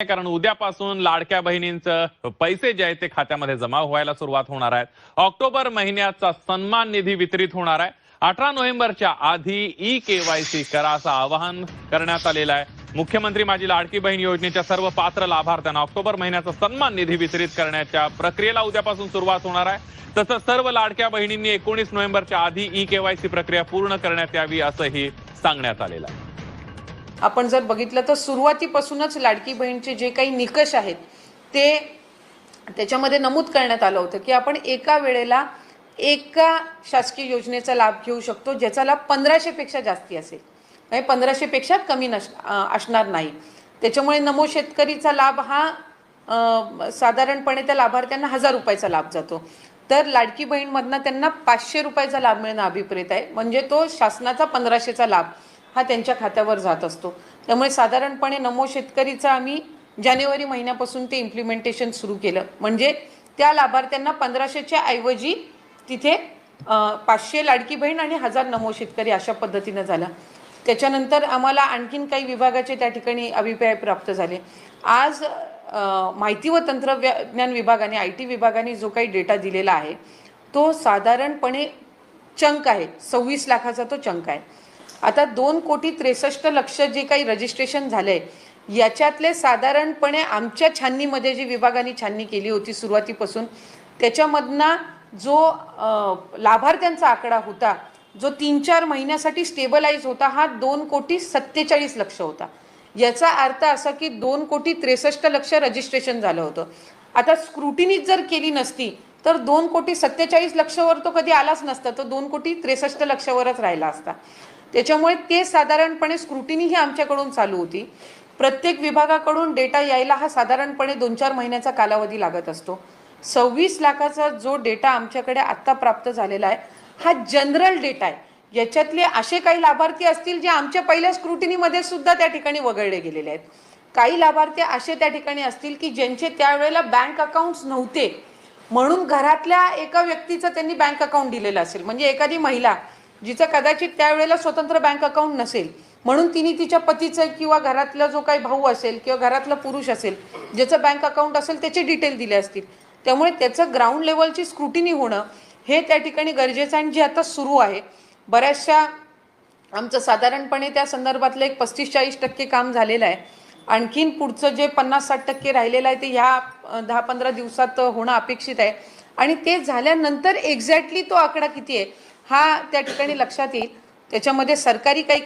कारण उद्यापासून लाडक्या बहिणींचं पैसे जे आहेत ते खात्यामध्ये जमा व्हायला सुरुवात होणार आहे। ऑक्टोबर महिन्याचा सन्मान निधी वितरित होणार आहे। 18 नोव्हेंबरच्या आधी ई-केवायसी करा असं आवाहन करण्यात आलेलं आहे। मुख्यमंत्री माझी लाडकी बहीण योजनेच्या सर्व पात्र लाभार्थ्यांना ऑक्टोबर महिन्याचा सन्मान निधी वितरित करण्याच्या प्रक्रियेला उद्यापासून सुरुवात होणार आहे। तसंच सर्व लाडक्या बहिणींनी 19 नोव्हेंबरच्या आधी ई-केवायसी प्रक्रिया पूर्ण करण्यात यावी असंही सांगण्यात आलेलं आहे। आपण जर बघितलं तर सुरुवातीपासूनच लाडकी बहीणचे जे काही निकष आहेत ते त्याच्यामध्ये नमूद करण्यात आलं होतं की आपण एका वेळेला एका शासकीय योजनेचा लाभ घेऊ शकतो ज्याचा लाभ 1500 पेक्षा जास्ती असेल, म्हणजे 1500 पेक्षा कमी असणार नाही। त्याच्यामुळे नमो शेतकरीचा लाभ हा साधारणपणे त्या लाभार्थ्यांना 1000 रुपयाचा लाभ जातो, तर लाडकी बहीण मधनं त्यांना 500 रुपयाचा लाभ मिळणं अभिप्रेत आहे। म्हणजे तो शासनाचा 1500चा लाभ हा त्यांच्या खात्यावर जात असतो। त्यामुळे साधारणपणे नमो शेतकरीचा आम्ही जानेवारी महिन्यापासून ते इम्प्लिमेंटेशन सुरू केलं, म्हणजे त्या लाभार्थ्यांना 1500च्या ऐवजी तिथे 500 लाडकी बहीण आणि 1000 नमो शेतकरी अशा पद्धतीनं झालं। त्याच्यानंतर आम्हाला आणखीन काही विभागाचे त्या ठिकाणी अभिप्राय प्राप्त झाले। आज माहिती व तंत्रज्ञान विभागाने IT विभागाने जो काही डेटा दिलेला आहे तो साधारणपणे चंक आहे, 26 लाखाचा तो चंक आहे। आता 2,63,00,000 जे काही रजिस्ट्रेशन झालंय याच्यातले साधारणपणे आमच्या छाननीमध्ये जी विभागाने छाननी केली होती सुरुवातीपासून त्याच्यामधना जो लाभार्थ्यांचा आकडा होता जो 3-4 महिन्यासाठी स्टेबलाइज होता हा 2,47,00,000 होता। याचा अर्थ असा की 2,63,00,000 रजिस्ट्रेशन झालं होतं। आता स्क्रुटिनीज जर केली नसती तर 2,47,00,000 वर तो कधी आलाच नसता, तो 2,63,00,000 वरच राहिला असता। त्याच्यामुळे ते साधारणपणे स्क्रुटिनी ही आमच्याकडून चालू होती। प्रत्येक विभागाकडून डेटा यायला हा साधारणपणे 2-4 महिन्याचा कालावधी लागत असतो। 26 लाखाचा जो डेटा आमच्याकडे आत्ता प्राप्त झालेला आहे हा जनरल डेटा आहे। याच्यातले असे काही लाभार्थी असतील जे आमच्या पहिल्या स्क्रुटिनीमध्ये सुद्धा त्या ठिकाणी वगळले गेलेले आहेत। काही लाभार्थी असे त्या ठिकाणी असतील की ज्यांचे त्यावेळेला बँक अकाउंट्स नव्हते म्हणून घरातल्या एका व्यक्तीचं त्यांनी बँक अकाउंट दिलेलं असेल, म्हणजे एखादी महिला जिचं कदाचित त्यावेळेला स्वतंत्र बँक अकाउंट नसेल म्हणून तिने तिच्या पतीचं किंवा घरातला जो काही भाऊ असेल किंवा घरातला पुरुष असेल ज्याचं बँक अकाउंट असेल त्याचे डिटेल दिले असतील। त्यामुळे त्याचं ग्राउंड लेवलची स्क्रुटिनी होणं हे त्या ठिकाणी गरजेचं आहे, जे आता सुरू आहे। बऱ्याचशा आमचं साधारणपणे त्या संदर्भातलं एक 35-40% काम झालेलं आहे। आणखीन पुढचं जे 50-60% राहिलेलं आहे ते ह्या 10-15 दिवसात होणं अपेक्षित आहे आणि ते झाल्यानंतर एक्झॅक्टली तो आकडा किती आहे हा त्या ठिकाणी लक्षात येईल। त्याच्यामध्ये सरकारी काही